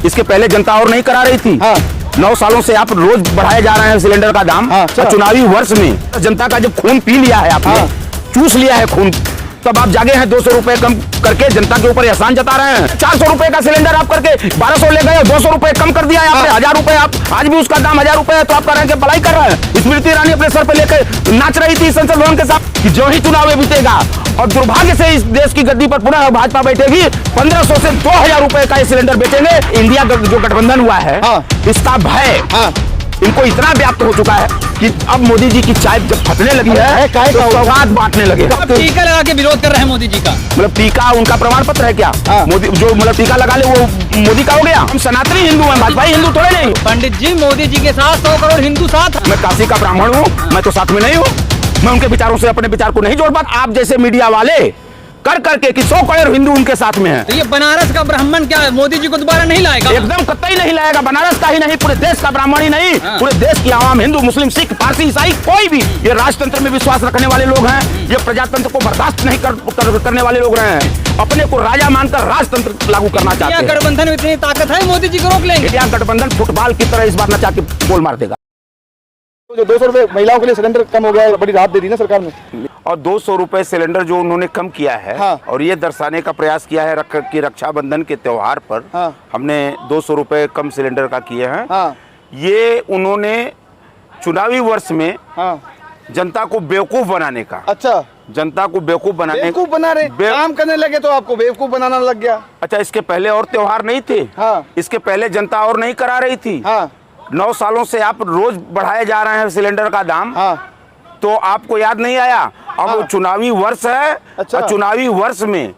इसके पहले जनता और नहीं करा रही थी। 9 सालों से आप रोज बढ़ाए जा रहे हैं सिलेंडर का दाम। चुनावी वर्ष में जनता का जब खून पी लिया है आपने, चूस लिया है खून, तब आप जागे हैं 200 रुपए कम करके जनता के ऊपर एहसान जता रहे हैं। 400 रुपए का सिलेंडर आप करके 1200 ले गए, 200 रुपए कम कर दिया है आपने। 1000 रुपए आप आज भी उसका दाम 1000 रुपए है, तो आप कह रहे हैं कि भलाई कर रहे हैं। स्मृति ईरानी अपने सर पे लेकर नाच रही थी संसद भवन के साथ कि जो ही चुनाव बीतेगा और दुर्भाग्य से इस देश की गद्दी पर पुनः भाजपा बैठेगी, 1500 से 2000 रुपए का ये सिलेंडर बेचेंगे। इंडिया जो गठबंधन हुआ है, इसका भय इनको इतना व्याप्त हो चुका है कि अब मोदी जी की चाय जब फटने लगी है तो सौगात बांटने लगे। टीका लगा के विरोध कर रहे हैं मोदी जी का। मतलब टीका उनका प्रमाण पत्र है क्या? मोदी जो मतलब टीका लगा ले वो मोदी का हो गया? हम सनातनी हिंदू हैं, भाजपाई हिंदू थोड़े नहीं। पंडित जी, मोदी जी के साथ 100 करोड़ हिंदू साथ। मैं काशी का ब्राह्मण हूँ, मैं तो साथ में नहीं हूँ। मैं उनके विचारों से अपने विचार को नहीं जोड़ पाता। आप जैसे मीडिया वाले कर करके कि 100 करोड़ हिंदू उनके साथ में है। तो ये बनारस का ब्राह्मण क्या है, मोदी जी को दोबारा नहीं लाएगा? एकदम कतई नहीं लाएगा। बनारस का ही नहीं, पूरे देश का ब्राह्मण ही नहीं, पूरे देश की आवाम, हिंदू, मुस्लिम, सिख, पारसी, ईसाई, कोई भी ये राजतंत्र में विश्वास रखने वाले लोग हैं, ये प्रजातंत्र को बर्दाश्त नहीं करने वाले लोग रहे हैं, अपने को राजा मानकर राजतंत्र लागू करना चाहते हैं। गठबंधन में इतनी ताकत है, मोदी जी को रोक लेंगे। इंडिया गठबंधन फुटबॉल की तरह इस बार नचा के गोल मार देगा। जो 200 रुपए महिलाओं के लिए सिलेंडर कम हो गया है, बड़ी राहत दे दी ना सरकार ने। और 200 रुपए सिलेंडर जो उन्होंने कम किया है, और ये दर्शाने का प्रयास किया है कि रक्षाबंधन के त्योहार पर हमने 200 रुपए कम सिलेंडर का किए हैं। ये उन्होंने चुनावी वर्ष में जनता को बेवकूफ बनाने का। अच्छा, जनता को बेवकूफ बेवकूफ बना रहे, काम करने लगे तो आपको बेवकूफ बनाना लग गया। अच्छा, इसके पहले और त्योहार नहीं थे? इसके पहले जनता और नहीं करा रही थी। 9 सालों से आप रोज बढ़ाए जा रहे हैं सिलेंडर का दाम। तो आपको याद नहीं आया? अब वो चुनावी वर्ष है। अच्छा। चुनावी वर्ष में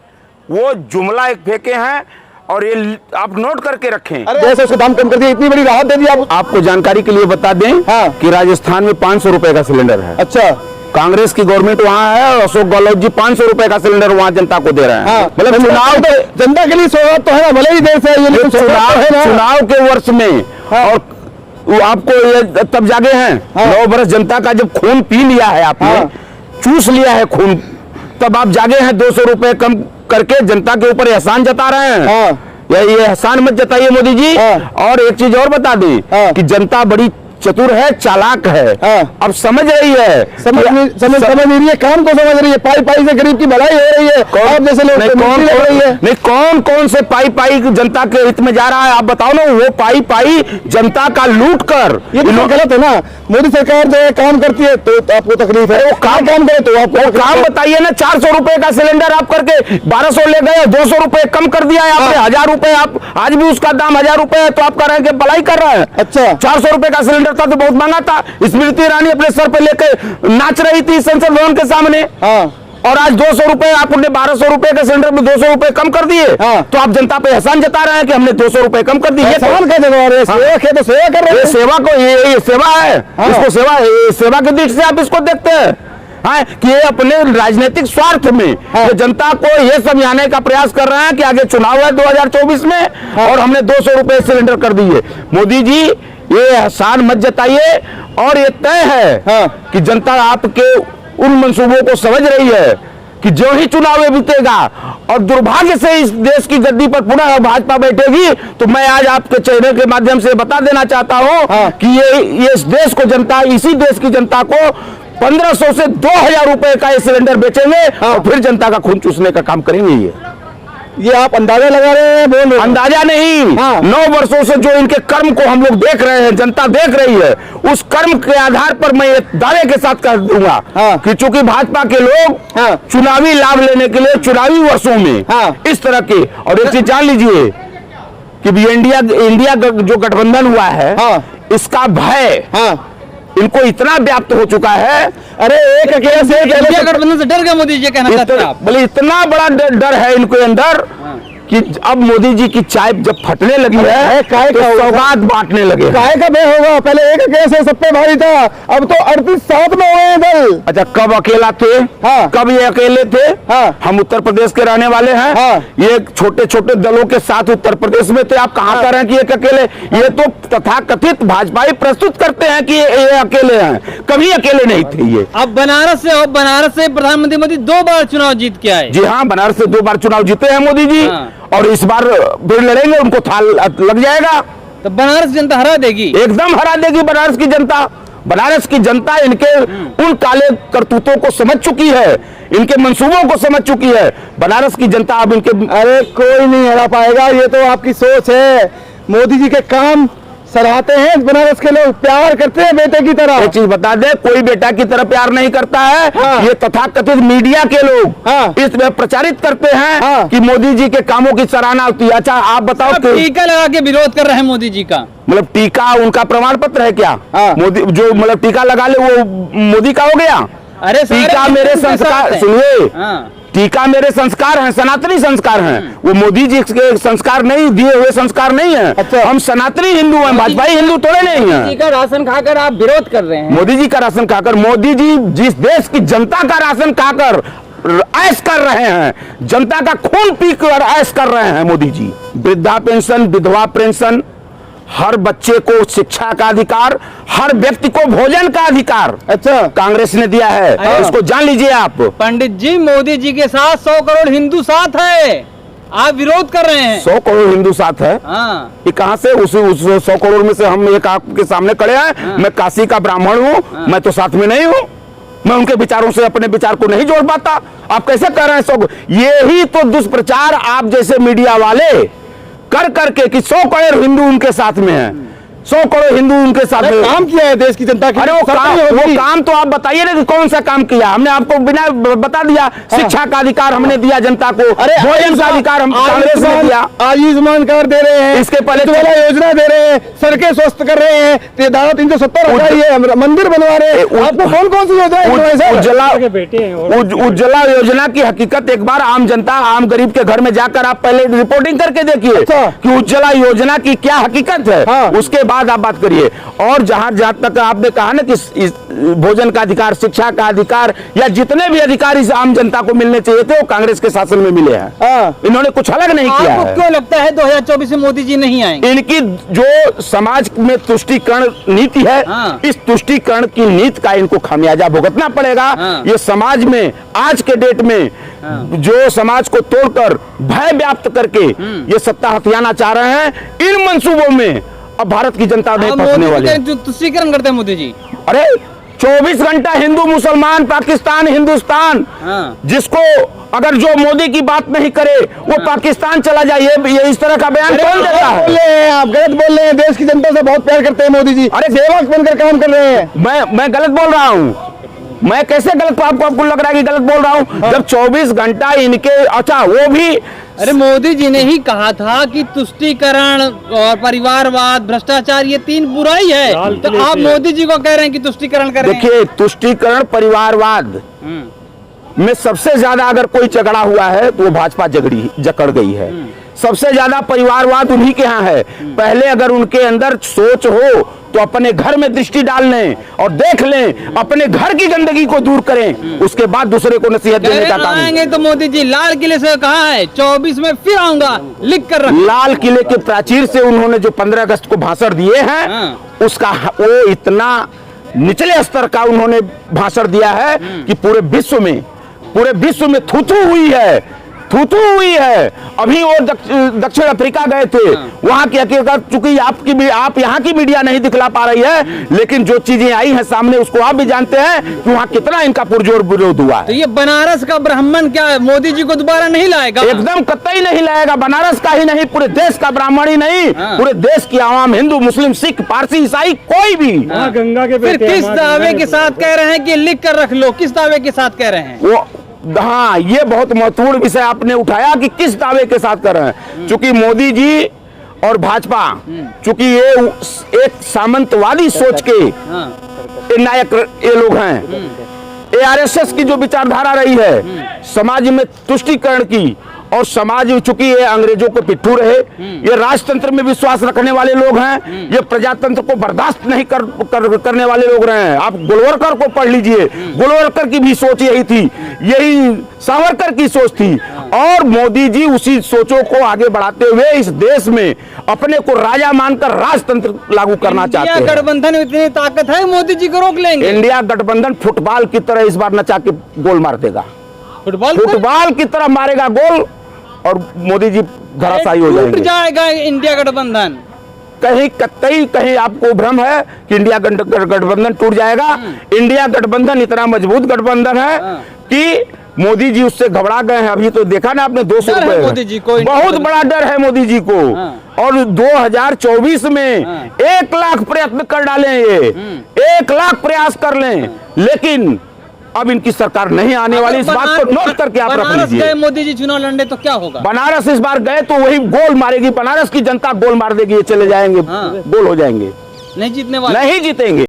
वो जुमला एक फेंके हैं और ये आप नोट करके रखें। जैसे उसका दाम कम कर दिया, इतनी बड़ी राहत दे दी आपको जानकारी के लिए बता दें कि राजस्थान में 500 रुपए का सिलेंडर है। अच्छा, कांग्रेस की गवर्नमेंट वहाँ है और अशोक गहलोत जी 500 रुपए का सिलेंडर वहाँ जनता को दे रहे हैं। मतलब चुनाव जनता के लिए सौगात तो है, भले ही देर से चुनाव के वर्ष में। और वो आपको ये तब जागे हैं 9 बरस जनता का जब खून पी लिया है आपने, चूस लिया है खून, तब आप जागे हैं 200 रुपए कम करके जनता के ऊपर एहसान जता रहे हैं। ये एहसान मत जताइए मोदी जी। और एक चीज और बता दें कि जनता बड़ी चतुर है, चालाक है। अब समझ रही है, समझ रही है, काम को समझ रही है। पाई पाई से गरीब की भलाई हो रही है। कौन जैसे लोग नहीं, कौन से पाई पाई जनता के हित में जा रहा है? आप बताओ ना। वो पाई पाई जनता का लूट कर, ये भी गलत है ना। मोदी सरकार जो है काम करती है तो आपको तकलीफ है, वो काम करे तो आपको काम बताइए ना। 400 रुपए का सिलेंडर आप करके 1200 ले गए, 200 रुपए कम कर दिया है आपने। 1000 रुपए आप आज भी उसका दाम 1000 रुपए है, तो आप कह रहे हैं कि भलाई कर रहे हैं। अच्छा, 400 रुपए का सिलेंडर था तो बहुत महंगा था। स्मृति ईरानी अपने सर पे लेकर नाच रही थी संसद भवन के सामने। और आज 200 रुपए आपने 1200 रुपए के सिलेंडर में 200 रुपए कम कर दिए। तो आप जनता पे एहसान जता रहे हैं कि हमने 200 रुपए कम कर दिए। सेवा कर रहे हैं। सेवा को ये सेवा है। इसको सेवा के दृष्टि से आप इसको देखते हैं कि ये अपने राजनीतिक स्वार्थ में जनता को ये समझाने का प्रयास कर रहे हैं कि आगे चुनाव है 2024 में और हमने 200 रुपए सिलेंडर कर दिए। मोदी जी, ये एहसान मत जताइए। और ये तय है कि जनता आपके उन मंसूबों को समझ रही है कि जो ही चुनाव बीतेगा और दुर्भाग्य से इस देश की गद्दी पर पुनः भाजपा बैठेगी, तो मैं आज आपके चैनल के माध्यम से बता देना चाहता हूं कि ये इस देश को जनता, इसी देश की जनता को 1500 से 2000 रुपए का ये सिलेंडर बेचेंगे और फिर जनता का खून चूसने का काम करेंगे। ये आप अंदाजा लगा रहे हैं? बोल अंदाजा नहीं, 9 वर्षों से जो इनके कर्म को हम लोग देख रहे हैं, जनता देख रही है, उस कर्म के आधार पर मैं दावे के साथ कह दूंगा कि चूंकि भाजपा के लोग चुनावी लाभ लेने के लिए चुनावी वर्षों में इस तरह के, और एक चीज जान लीजिए कि इंडिया जो गठबंधन हुआ है, इसका भय इनको इतना व्याप्त हो चुका है। अरे एक अकेले से गठबंधन से डर गया मोदी जी, कहना चाहते हैं आप? बोले इतना बड़ा डर है इनके अंदर कि अब मोदी जी की चाय जब फटने लगी है तो सौगात बांटने लगे। काय का भय होगा? पहले एक अकेले से सब पे भारी था, अब तो 38 साथ में हुए हैं दल। अच्छा, कब अकेला थे? कब ये अकेले थे? हम उत्तर प्रदेश के रहने वाले हैं। ये छोटे छोटे दलों के साथ उत्तर प्रदेश में थे। आप कहाँ कर रहे हैं कि एक अकेले? ये तो तथाकथित भाजपाई प्रस्तुत करते हैं कि ये अकेले हैं, कभी अकेले नहीं थे ये। अब बनारस से प्रधानमंत्री मोदी 2 बार चुनाव जीत के आए। जी हाँ, बनारस से 2 बार चुनाव जीते हैं मोदी जी। और इस बार फिर लड़ेंगे, उनको थाल लग जाएगा। तो बनारस जनता हरा देगी, एकदम हरा देगी बनारस की जनता। बनारस की जनता इनके उन काले करतूतों को समझ चुकी है, इनके मंसूबों को समझ चुकी है। बनारस की जनता अब इनके, अरे कोई नहीं हरा पाएगा, ये तो आपकी सोच है। मोदी जी के काम सराहते हैं बनारस के लोग, प्यार करते हैं बेटे की तरह। एक चीज बता दे, कोई बेटा की तरह प्यार नहीं करता है। हाँ। ये तथाकथित मीडिया के लोग हाँ। इसमें प्रचारित करते हैं हाँ। कि मोदी जी के कामों की सराहना होती है। अच्छा आप बताओ सब टीका लगा के विरोध कर रहे हैं मोदी जी का। मतलब टीका उनका प्रमाण पत्र है क्या? हाँ। मोदी जो मतलब टीका लगा ले वो मोदी का हो गया? अरे सारे टीका मेरे हिंदू के साथ संस्कार, हैं। सुनिए, हाँ। टीका मेरे संस्कार हैं, सनातनी संस्कार हैं। वो मोदी जी के संस्कार नहीं, दिए हुए संस्कार नहीं है। अच्छा। हम सनातनी हिंदू हैं, भाजपाई हिंदू थोड़े नहीं जी हैं। का राशन खाकर आप विरोध कर रहे हैं। मोदी जी का राशन खाकर, मोदी जी जिस देश की जनता का राशन खाकर ऐश कर रहे हैं, जनता का खून पीकर ऐश कर रहे हैं मोदी जी। वृद्धा पेंशन, विधवा पेंशन, हर बच्चे को शिक्षा का अधिकार, हर व्यक्ति को भोजन का अधिकार अच्छा कांग्रेस ने दिया है। हाँ। इसको जान लीजिए आप। पंडित जी, मोदी जी के साथ 100 करोड़ हिंदू साथ है, आप विरोध कर रहे हैं। 100 करोड़ हिंदू साथ है। हाँ। ये कहां से? उस 100 करोड़ में से हम एक आपके सामने खड़े हैं। मैं काशी का ब्राह्मण हूँ, मैं तो साथ में नहीं हूँ। मैं उनके विचारों से अपने विचार को नहीं जोड़ पाता। आप कैसे कर रहे हैं 100? यही तो दुष्प्रचार आप जैसे मीडिया वाले कर करके कि 100 करोड़ हिंदू उनके साथ में है, 100 करोड़ हिंदू उनके साथ में। काम किया है देश की जनता के अरे लिए। वो काम तो आप बताइए ना कि कौन सा काम किया हमने? आपको बिना बता दिया। शिक्षा का अधिकार हमने दिया जनता को, अरे भोजन का अधिकार हम कांग्रेस ने दिया। आयुष्मान कार्ड दे रहे हैं, इसके पहले उज्ज्वला योजना दे रहे हैं, सड़कें स्वस्थ कर रहे हैं, ये धारा 370 हटाई है, मंदिर बनवा रहे हैं। आपको कौन कौन सी योजना है? उज्ज्वला योजना की हकीकत एक बार आम जनता, आम गरीब के घर में जाकर आप पहले रिपोर्टिंग करके देखिए अच्छा। कि उज्ज्वला योजना की क्या हकीकत है। हाँ। उसके बाद आप बात करिए। और जहां तक आपने कहा ना कि इस भोजन का अधिकार, शिक्षा का अधिकार या जितने भी अधिकार इस आम जनता को मिलने चाहिए थे वो कांग्रेस के शासन में मिले हैं। हाँ। इन्होंने कुछ अलग नहीं किया आपको है। क्यों लगता है 2024 में मोदी जी नहीं आएंगे? इनकी जो समाज में तुष्टीकरण नीति है, हाँ। इस तुष्टीकरण की नीति का इनको खामियाजा भुगतना पड़ेगा। हाँ। ये समाज में आज के डेट में जो समाज को तोड़कर भय व्याप्त करके ये सत्ता हथियाना चाह रहे हैं, इन मंसूबों में अब भारत की जनता नहीं फंसने वाली है। जो तुष्टीकरण करते हैं मोदी जी। अरे 24 घंटा हिंदू मुसलमान, पाकिस्तान हिंदुस्तान, हाँ। जिसको अगर जो मोदी की बात नहीं करे वो पाकिस्तान चला जाए, ये इस तरह का बयान कौन देता है? बोल रहे हैं आप, गलत बोल रहे हैं। देश की जनता से बहुत प्यार करते हैं मोदी जी। अरे सेवक बनकर काम कर रहे हैं। मैं गलत बोल रहा हूँ? मैं कैसे गलत? आपको लग रहा है कि गलत बोल रहा हूँ? जब 24 घंटा इनके, अच्छा वो भी, अरे मोदी जी ने ही कहा था कि तुष्टीकरण और परिवारवाद, भ्रष्टाचार ये 3 बुराई है, तो आप मोदी जी को कह रहे हैं कि तुष्टीकरण करें। देखिए तुष्टीकरण परिवारवाद में सबसे ज्यादा अगर कोई झगड़ा हुआ है तो वो भाजपा जकड़ गई है। सबसे ज्यादा परिवारवाद उन्हीं के यहाँ है। पहले अगर उनके अंदर सोच हो तो अपने घर में दृष्टि डाल लें और देख लें, अपने घर की गंदगी को दूर करें, उसके बाद दूसरे को नसीहत देने का काम। आएंगे तो मोदी जी लाल किले से कहा है 24 में फिर आऊंगा, लिख कर रख। लाल किले के प्राचीर से उन्होंने जो 15 अगस्त को भाषण दिए हैं, हाँ। उसका वो इतना निचले स्तर का उन्होंने भाषण दिया है कि पूरे विश्व में थू-थू हुई है। अभी वो दक्षिण अफ्रीका गए थे, वहां की हकीकत चूंकि आप यहाँ की मीडिया नहीं दिखला पा रही है, लेकिन जो चीजें आई हैं सामने उसको आप भी जानते हैं कि वहाँ कितना इनका पुरजोर विरोध हुआ है। तो ये बनारस का ब्राह्मण क्या है, मोदी जी को दोबारा नहीं लाएगा? एकदम कतई नहीं लाएगा। बनारस का ही नहीं, पूरे देश का ब्राह्मण ही नहीं, पूरे देश की आवाम, हिंदू मुस्लिम सिख पारसी ईसाई कोई भी। गंगा के फिर किस दावे के साथ कह रहे हैं कि लिख कर रख लो? किस दावे के साथ कह रहे हैं? वो हाँ, ये बहुत महत्वपूर्ण विषय आपने उठाया कि किस दावे के साथ कर रहे हैं। चूंकि मोदी जी और भाजपा, चूंकि ये एक सामंतवादी सोच के ये नायक ये लोग हैं, ARSS की जो विचारधारा रही है समाज में तुष्टीकरण की, और समाज चूंकि ये अंग्रेजों को पिट्ठू रहे, ये राजतंत्र में विश्वास रखने वाले लोग हैं, ये प्रजातंत्र को बर्दाश्त नहीं करने वाले लोग रहे हैं। आप गोलवलकर को पढ़ लीजिए, गोलवलकर की भी सोच यही थी, यही सावरकर की सोच थी, और मोदी जी उसी सोचों को आगे बढ़ाते हुए इस देश में अपने को राजा मानकर राजतंत्र लागू करना चाहते हैं। गठबंधन में इतनी ताकत है, मोदी जी को रोक लेंगे। इंडिया गठबंधन फुटबॉल की तरह इस बार नचा के गोल मार देगा, फुटबॉल की तरह मारेगा गोल, और मोदी जी धराशायी हो टूट जाएंगे। जाएगा इंडिया गठबंधन। कहीं आपको भ्रम है कि इंडिया गठबंधन टूट जाएगा। इंडिया गठबंधन इतना मजबूत गठबंधन है कि मोदी जी उससे घबरा गए हैं। अभी तो देखा ना आपने 200 डर है रुपए, मोदी जी को, बहुत बड़ा डर है मोदी जी को। और 2024 में 1 लाख प्रयत्न कर डालें, ये 1 लाख प्रयास कर लें, लेकिन अब इनकी सरकार नहीं आने वाली। इस बात को नोट करके आप रख बनारस लीजिए। गए मोदी जी चुनाव लड़ने तो क्या होगा? बनारस इस बार गए तो वही गोल मारेगी, बनारस की जनता गोल मार देगी, ये चले जाएंगे, गोल हो जाएंगे, नहीं जीतने वाले, नहीं जीतेंगे।